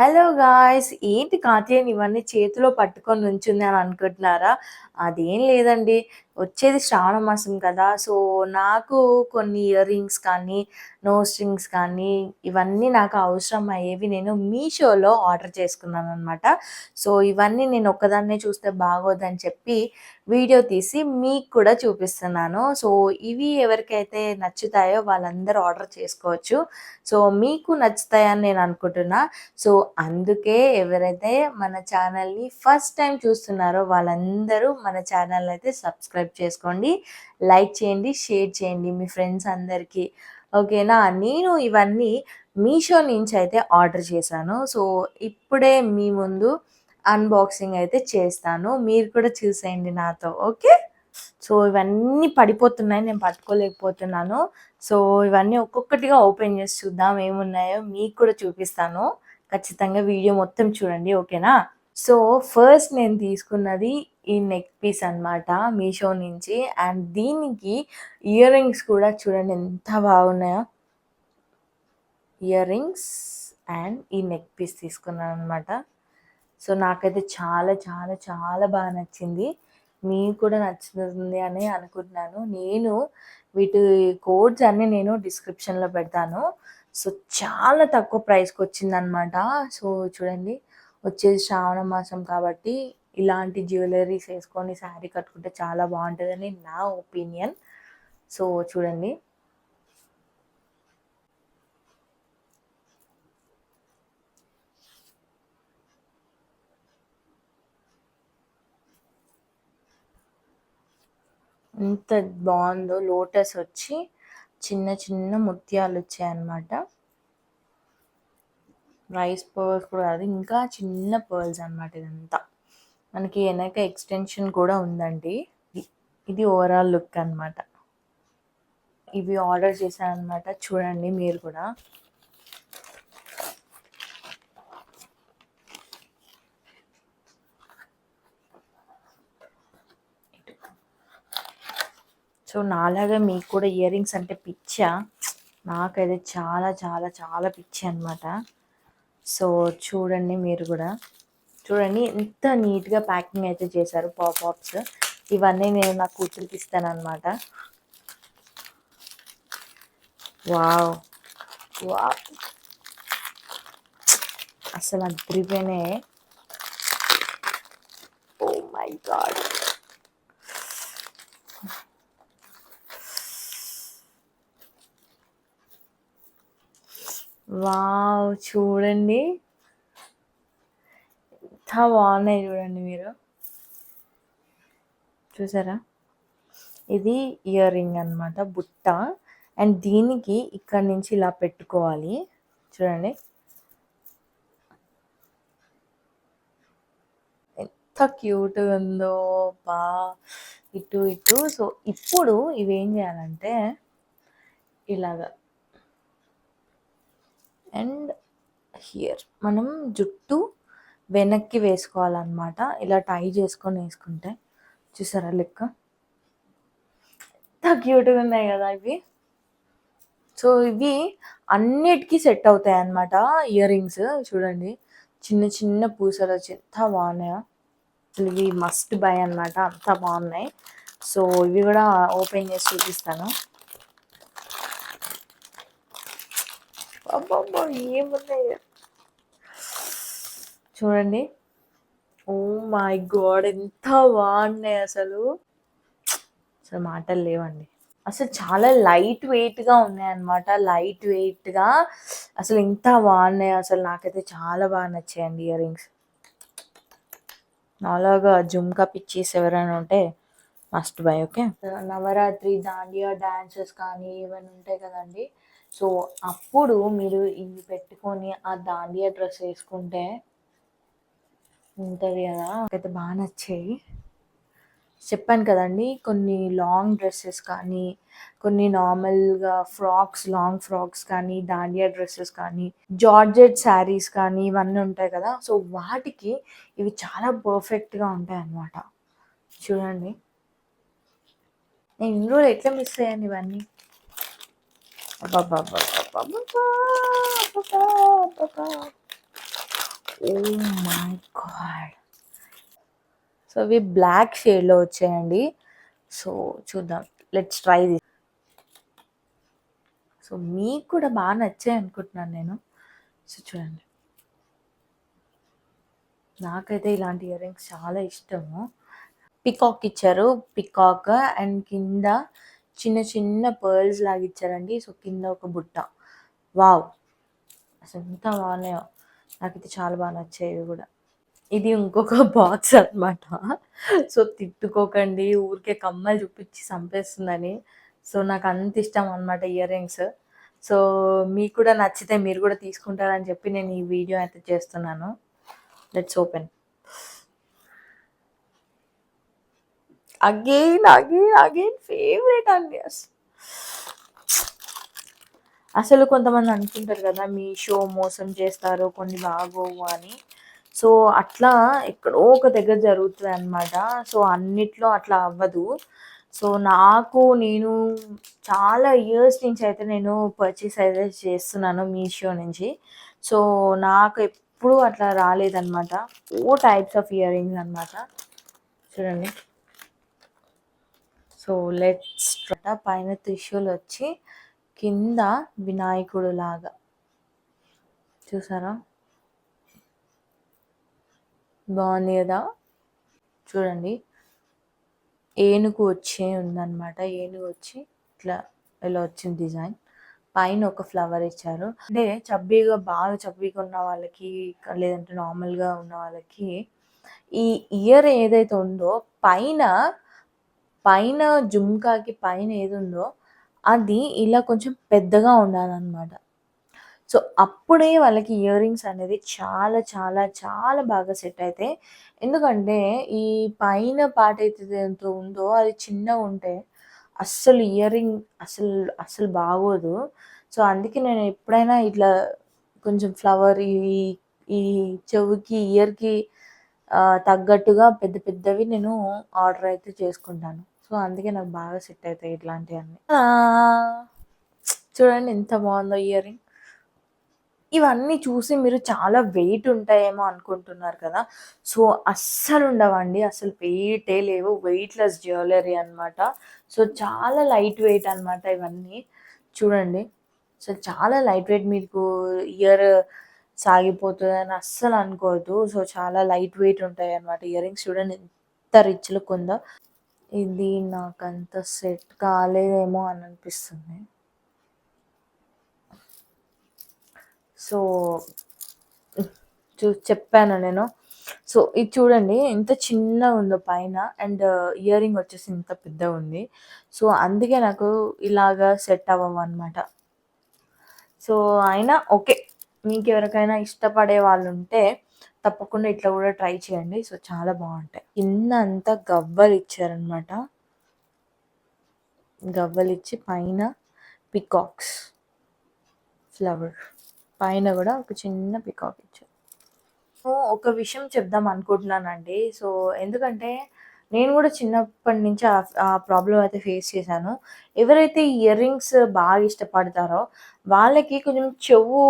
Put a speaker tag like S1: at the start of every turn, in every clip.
S1: Hello guys! ఏంటి కాత్యాయని ఇవన్నీ చేతిలో పట్టుకొని నుంచుంది అని అనుకుంటున్నారా? అదేం లేదండి. వచ్చేది శ్రావణ మాసం కదా! సో, నాకు కొన్ని ఇయర్ రింగ్స్ కానీ, నోస్ రింగ్స్ కానీ ఇవన్నీ నాకు అవసరం అయ్యేవి నేను మీషోలో ఆర్డర్ చేసుకున్నాననమాట. సో, ఇవన్నీ నేను ఒక్కదాన్నే చూస్తే బాగోదని చెప్పి వీడియో తీసి మీకు కూడా చూపిస్తున్నాను. సో, ఇవి ఎవరికైతే నచ్చుతాయో వాళ్ళందరూ ఆర్డర్ చేసుకోవచ్చు. సో, మీకు నచ్చుతాయని నేను అనుకుంటున్నా. సో, అందుకే ఎవరైతే మన ఛానల్‌ని ఫస్ట్ టైమ్ చూస్తున్నారో వాళ్ళందరూ మన ఛానల్‌ని అయితే సబ్స్క్రైబ్ చేసుకోండి. లైక్ చేయండి, షేర్ చేయండి మీ ఫ్రెండ్స్ అందరికీ. ఓకేనా? నేను ఇవన్నీ మీషో నుంచి అయితే ఆర్డర్ చేశాను. సో, ఇప్పుడే మీ ముందు అన్బాక్సింగ్ అయితే చేస్తాను. మీరు కూడా చూసేయండి నాతో. ఓకే? సో, ఇవన్నీ పడిపోతున్నాయి. నేను పట్టుకోలేకపోతున్నాను. సో, ఇవన్నీ ఒక్కొక్కటిగా ఓపెన్ చేసి చూద్దాం ఏమున్నాయో మీకు కూడా చూపిస్తాను. ఖచ్చితంగా వీడియో మొత్తం చూడండి. ఓకేనా? సో, ఫస్ట్ నేను తీసుకున్నది ఈ నెక్ పీస్ అనమాట మీషో నుంచి. అండ్ దీనికి ఇయర్ రింగ్స్ కూడా చూడండి ఎంత బాగున్నాయో. ఇయర్ రింగ్స్ అండ్ ఈ నెక్ పీస్ తీసుకున్నాననమాట. సో, నాకైతే చాలా చాలా చాలా బాగా నచ్చింది. మీకు కూడా నచ్చుతుంది అని అనుకుంటున్నాను. నేను వీటి కోడ్స్ అన్నీ నేను డిస్క్రిప్షన్‌లో పెడతాను. సో, చాలా తక్కువ ప్రైస్‌కొచ్చిందనమాట. సో, చూడండి వచ్చేది శ్రావణ మాసం కాబట్టి ఇలాంటి జ్యువెలరీస్ ఏసుకొని శారీ కట్టుకుంటే చాలా బావుంటదని నా ఒపీనియన్. సో, చూడండి. ఎంత బావుందో లోటస్ వచ్చి చిన్న చిన్న ముత్యాలొచ్చాయన్నమాట. రైస్ పర్ల్స్ కూడా కాదు, ఇంకా చిన్న పర్ల్స్ అన్నమాట ఇదంతా. మనకి వెనక ఎక్స్టెన్షన్ కూడా ఉందండి. ఇది ఓవరాల్ లుక్ అన్నమాట. ఇవి ఆర్డర్ చేశానన్నమాట. చూడండి మీరు కూడా. సో, నాలాగా మీకు కూడా ఇయర్ రింగ్స్ అంటే పిచ్చా? నాకైతే చాలా చాలా చాలా పిచ్చి అనమాట. సో, చూడండి మీరు కూడా. చూడండి ఎంత నీట్‌గా ప్యాకింగ్ అయితే చేశారు పాప్స్. ఇవన్నీ నేను నా కూతురికి ఇస్తానన్నమాట. వావ్! వావ్! అసలు అదిరిపోయినాయి. Oh my god! వావ్! చూడండి. ఎంత బాగున్నాయి చూడండి మీరు. చూసారా? ఇది ఇయర్ రింగ్ అనమాట, బుట్ట. అండ్ దీనికి ఇక్కడ నుంచి ఇలా పెట్టుకోవాలి. చూడండి ఎంత క్యూట్‌గా ఉందో. బా ఇటు ఇటు. సో, ఇప్పుడు ఇవేం చేయాలంటే ఇలాగా అండ్ హియర్ మనం జుట్టు వెనక్కి వేసుకోవాలన్నమాట. ఇలా టై చేసుకొని వేసుకుంటే చూసారా లెక్క ఎంత క్యూట్‌గా ఉన్నాయి కదా ఇవి. సో, ఇవి అన్నిటికీ సెట్ అవుతాయి అన్నమాట ఇయర్ రింగ్స్. చూడండి చిన్న చిన్న పూసలు వచ్చి ఎంత బాగున్నాయో. అసలు ఇవి మస్ట్ బై అన్నమాట, అంత బాగున్నాయి. సో, ఇవి కూడా ఓపెన్ చేసి చూపిస్తాను. అబ్బబ్బా! ఏమున్నాయి చూడండి. Oh my God! ఎంత బాగున్నాయి అసలు. అసలు మాటలు లేవండి. అసలు చాలా లైట్ వెయిట్‌గా ఉన్నాయన్నమాట. లైట్ వెయిట్‌గా అసలు ఎంత బాగున్నాయో అసలు. నాకైతే చాలా బాగా నచ్చాయండి ఇయర్ రింగ్స్. నాలాగా జుమ్కా పిచ్చీస్ ఎవరైనా ఉంటే must buy. Okay. Navratri dandiya dances కానీ ఏమైనా ఉంటాయి కదండి. సో, అప్పుడు మీరు ఇవి పెట్టుకొని ఆ దాండియా డ్రెస్ వేసుకుంటే ఉంటది కదా. నాకైతే బాగా నచ్చాయి. చెప్పాను కదండి, కొన్ని లాంగ్ డ్రెస్సెస్ కానీ, కొన్ని నార్మల్‌గా ఫ్రాక్స్, లాంగ్ ఫ్రాక్స్ కానీ, దాండియా డ్రెస్సెస్ కానీ, జార్జెట్ శారీస్ కానీ ఇవన్నీ ఉంటాయి కదా. సో, వాటికి ఇవి చాలా పర్ఫెక్ట్‌గా ఉంటాయన్నమాట. చూడండి. నేను ఇన్ని రోజులు ఎట్లా మిస్ అయ్యాను ఇవన్నీ. అబ్బబ్బబ్బబ్బబ్బబ్బా! అబ్బబ్బా! అబ్బబ్బా! Oh my God! సో ఇవి బ్లాక్ షేడ్‌లో వచ్చాయండి. సో చూద్దాం. Let's try this. సో మీకు కూడా బాగా నచ్చాయి అనుకుంటున్నాను నేను. సో చూడండి. నాకైతే ఇలాంటి ఇయర్ రింగ్స్ చాలా ఇష్టము. పికాక్ ఇచ్చారు. పికాక్ అండ్ కింద చిన్న చిన్న పర్ల్స్ లాగా ఇచ్చారండి. సో కింద ఒక బుట్ట. వావ్! అసలు ఎంత బాగున్నాయో. నాకైతే చాలా బాగా నచ్చాయి ఇవి కూడా. ఇది ఇంకొక బాక్స్ అనమాట. సో తిట్టుకోకండి, ఊరికే కమ్మలు చూపించి చంపేస్తుందని. సో నాకు అంత ఇష్టం అనమాట ఇయర్ రింగ్స్. సో మీకు కూడా నచ్చితే మీరు కూడా తీసుకుంటారని చెప్పి నేను ఈ వీడియో అయితే చేస్తున్నాను. Let's open. అగైన్ ఫేవరెట్ అండి. అసలు కొంతమంది అనుకుంటారు కదా మీషో మోసం చేస్తారు, కొన్ని బాగోవు అని. సో అట్లా ఎక్కడో ఒక దగ్గర జరుగుతుంది అనమాట. సో అన్నిట్లో అట్లా అవ్వదు. సో నేను చాలా ఇయర్స్ నుంచి అయితే నేను పర్చేస్ అయితే చేస్తున్నాను మీషో నుంచి. సో నాకు ఎప్పుడూ అట్లా రాలేదన్నమాట. టైప్స్ ఆఫ్ ఇయర్ రింగ్స్ అనమాట. చూడండి. సో లెట్స్ పైన త్రిశూల్ వచ్చి కింద వినాయకుడు లాగా చూసారా, బాగుంది కదా. చూడండి, ఏనుగు వచ్చి ఉందన్నమాట. ఏనుగు వచ్చి ఇట్లా ఇలా వచ్చింది డిజైన్. పైన ఒక ఫ్లవర్ ఇచ్చారు. అంటే బాగా చబ్బీగా ఉన్న వాళ్ళకి, లేదంటే నార్మల్గా ఉన్న వాళ్ళకి ఈ ఇయర్ ఏదైతే ఉందో పైన పైన జుమ్కాకి పైన ఏది ఉందో అది ఇలా కొంచెం పెద్దగా ఉండాలన్నమాట. సో అప్పుడే వాళ్ళకి ఇయర్ రింగ్స్ అనేది చాలా చాలా చాలా బాగా సెట్ అవుతాయి. ఎందుకంటే ఈ పైన పార్ట్ అయితే ఉందో అది చిన్నగా ఉంటే అస్సలు ఇయర్ రింగ్ అసలు అసలు బాగోదు. సో అందుకే నేను ఎప్పుడైనా ఇట్లా కొంచెం ఫ్లవర్ ఈ చెవుకి ఇయర్కి తగ్గట్టుగా పెద్ద పెద్దవి నేను ఆర్డర్ అయితే చేసుకుంటాను. సో అందుకే నాకు బాగా సెట్ అవుతాయి ఇట్లాంటివన్నీ. చూడండి ఎంత బాగుందో ఇయర్ రింగ్. ఇవన్నీ చూసి మీరు చాలా వెయిట్ ఉంటాయేమో అనుకుంటున్నారు కదా. సో అస్సలు ఉండవండి. అసలు వెయిటే లేవు. వెయిట్‌లెస్ జ్యువెలరీ అనమాట. సో చాలా లైట్ వెయిట్ అనమాట ఇవన్నీ. చూడండి. సో చాలా లైట్ వెయిట్. మీకు ఇయర్ సాగిపోతదని అస్సలు అనుకోవద్దు. సో చాలా లైట్ వెయిట్ ఉంటాయన్నమాట ఇయర్ రింగ్స్. చూడండి ఎంత రిచ్ లుక్ ఉందో. ఇది నాకంత సెట్ కాలేదేమో అని అనిపిస్తుంది. సో చెప్పాను నేను. సో ఇది చూడండి ఎంత చిన్నగా ఉందో పైన. అండ్ ఇయర్ రింగ్ వచ్చేసి ఇంత పెద్దగా ఉంది. సో అందుకే నాకు ఇలాగా సెట్ అవ్వవన్నమాట. సో అయినా ఓకే, మీకు ఎవరికైనా ఇష్టపడే వాళ్ళు ఉంటే తప్పకుండా ఇట్లా కూడా ట్రై చేయండి. సో చాలా బాగుంటాయి. కింద అంతా గవ్వలు ఇచ్చారనమాట. గవ్వలు ఇచ్చి పైన పికాక్స్ ఫ్లవర్, పైన కూడా ఒక చిన్న పికాక్ ఇచ్చారు. ఒక విషయం చెప్దాం అనుకుంటున్నానండి. సో ఎందుకంటే నేను కూడా చిన్నప్పటి నుంచి ఆ ప్రాబ్లమ్ అయితే ఫేస్ చేశాను. ఎవరైతే ఇయర్ రింగ్స్ బాగా ఇష్టపడతారో వాళ్ళకి కొంచెం చెవు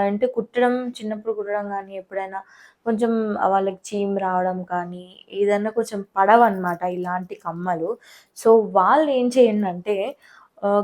S1: అంటే కుట్టడం, చిన్నప్పుడు కుట్టడం కానీ, ఎప్పుడైనా కొంచెం వాళ్ళకి చీమ్ రావడం కానీ, ఏదన్నా కొంచెం పడవన్నమాట ఇలాంటి కమ్మలు. సో వాళ్ళు ఏం చేయండంటే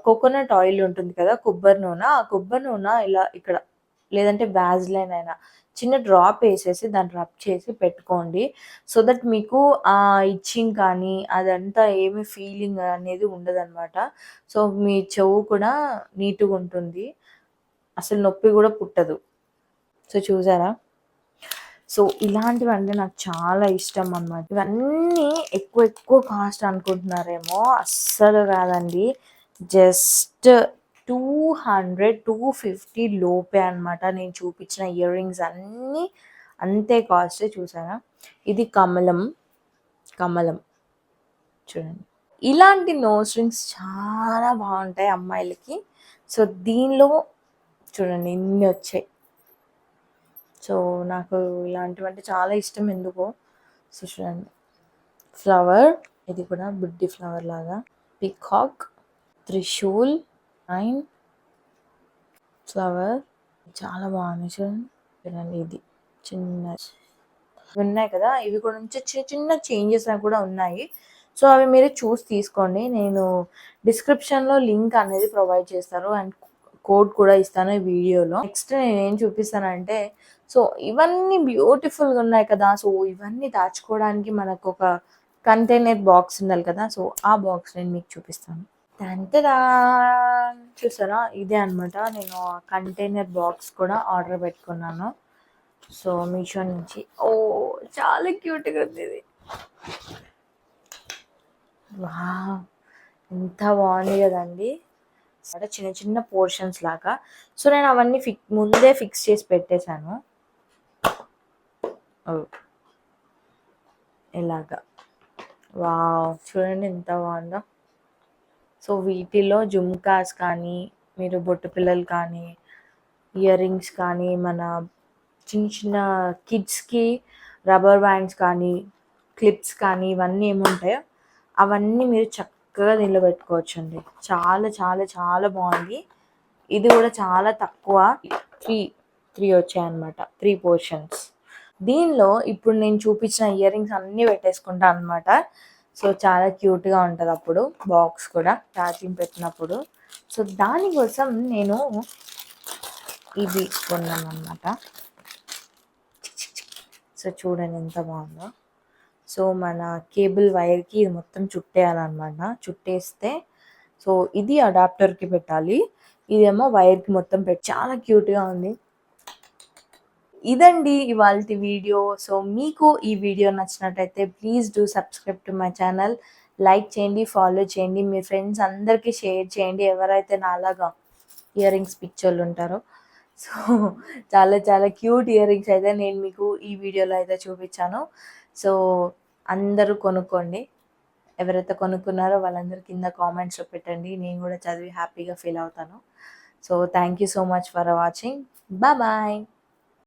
S1: కోకోనట్ ఆయిల్ ఉంటుంది కదా, కొబ్బరి నూనె. ఆ కొబ్బరి నూనె ఇలా ఇక్కడ, లేదంటే వాజ్‌లైన్ అయినా చిన్న డ్రాప్ ఏసేసి దాన్ని రబ్ చేసి పెట్టుకోండి. సో దట్ మీకు ఇచ్చింగ్ కానీ అదంతా ఏమి ఫీలింగ్ అనేది ఉండదనమాట. సో మీ చెవు కూడా నీట్‌గా ఉంటుంది. అసలు నొప్పి కూడా పుట్టదు. సో చూసారా? సో ఇలాంటివంటే నాకు చాలా ఇష్టం అన్నమాట. ఇవన్నీ ఎక్కువ కాస్ట్ అనుకుంటున్నారేమో, అస్సలు కాదండి. జస్ట్ 200, 250 లోపే అనమాట. నేను చూపించిన ఇయర్ రింగ్స్ అన్నీ అంతే కాస్ట్. చూసారా? ఇది కమలం. కమలం చూడండి. ఇలాంటి నోస్ రింగ్స్ చాలా బాగుంటాయి అమ్మాయిలకి. సో దీనిలో చూడండి ఇన్ని వచ్చాయి. సో నాకు ఇలాంటివంటే చాలా ఇష్టం ఎందుకో. సో చూడండి, ఫ్లవర్, ఇది కూడా బుడ్డి ఫ్లవర్ లాగా, పికాక్, త్రిశూల్, ఫ్లవర్ చాలా బాగుంది. చూడండి ఇది చిన్న ఉన్నాయి కదా! ఇవి కూడా కొంచెం చిన్న చిన్న చేంజెస్ అనేవి కూడా ఉన్నాయి. సో, అవి మీరు చూసి తీసుకోండి. నేను డిస్క్రిప్షన్‌లో లింక్ అనేది ప్రొవైడ్ చేస్తాను. అండ్ కోడ్ కూడా ఇస్తాను ఈ వీడియోలో. నెక్స్ట్ నేనేం చూపిస్తానంటే, సో, ఇవన్నీ బ్యూటిఫుల్‌గా ఉన్నాయి కదా! సో, ఇవన్నీ దాచుకోవడానికి మనకొక కంటైనర్ బాక్స్ ఉండాలి కదా! సో, ఆ బాక్స్ నేను మీకు చూపిస్తాను. టంటడాన్! చూసారా? ఇదే అనమాట. నేను కంటైనర్ బాక్స్ కూడా ఆర్డర్ పెట్టుకున్నాను. సో, మీషో నుంచి. ఓహ్! చాలా క్యూట్‌గా ఉంది ఇది. వావ్! ఎంత బాగుంది కదండీ! అంటే చిన్న చిన్న పోర్షన్స్ లాగా. సో, నేను అవన్నీ ముందే ఫిక్స్ చేసి పెట్టేశాను. ఓహ్! ఇలాగా. వావ్! చూడండి ఎంత బాగుందో. సో, వీటిలో జుమ్కాస్ కానీ, మీరు బొట్టు పిల్లలు కానీ, ఇయర్ రింగ్స్ కానీ, మన చిన్న చిన్న కిడ్స్‌కి రబ్బర్ బ్యాండ్స్ కానీ, క్లిప్స్ కానీ ఇవన్నీ ఏముంటాయో అవన్నీ మీరు చక్కగా దీనిలో పెట్టుకోవచ్చండి. చాలా చాలా చాలా బాగుంది. ఇది కూడా చాలా తక్కువ 3 వచ్చాయన్నమాట. 3 పోర్షన్స్. దీనిలో ఇప్పుడు నేను చూపించిన ఇయర్ రింగ్స్ అన్నీ పెట్టేసుకుంటా అనమాట. సో, చాలా క్యూట్‌గా ఉంటది అప్పుడు బాక్స్ కూడా ఛార్జింగ్ పెట్టినప్పుడు. సో, దానికోసం నేను ఇవి కొన్నానన్నమాట. సో, చూడండి ఎంత బాగుందో. సో, మన కేబుల్ వైర్‌కి ఇది మొత్తం చుట్టేయాలన్నమాట. చుట్టేస్తే సో, ఇది అడాప్టర్‌కి పెట్టాలి. ఇదేమో వైర్‌కి మొత్తం చాలా క్యూట్‌గా ఉంది. ఇదండి ఇవాల్టి వీడియో. సో, మీకు ఈ వీడియో నచ్చినట్టయితే please do subscribe to my channel. Like చేయండి, ఫాలో చేయండి. మీ ఫ్రెండ్స్ అందరికీ షేర్ చేయండి. ఎవరైతే నాలాగా ఇయర్ రింగ్స్ పిచ్చోళ్ళు ఉంటారో. సో, చాలా చాలా క్యూట్ ఇయర్ రింగ్స్ అయితే నేను మీకు ఈ వీడియోలో అయితే చూపించాను. సో, అందరూ కొనుక్కోండి. ఎవరైతే కొనుక్కున్నారో వాళ్ళందరూ కింద కామెంట్స్‌లో పెట్టండి. నేను కూడా చదివి హ్యాపీగా ఫీల్ అవుతాను. So, thank you so much for watching. Bye.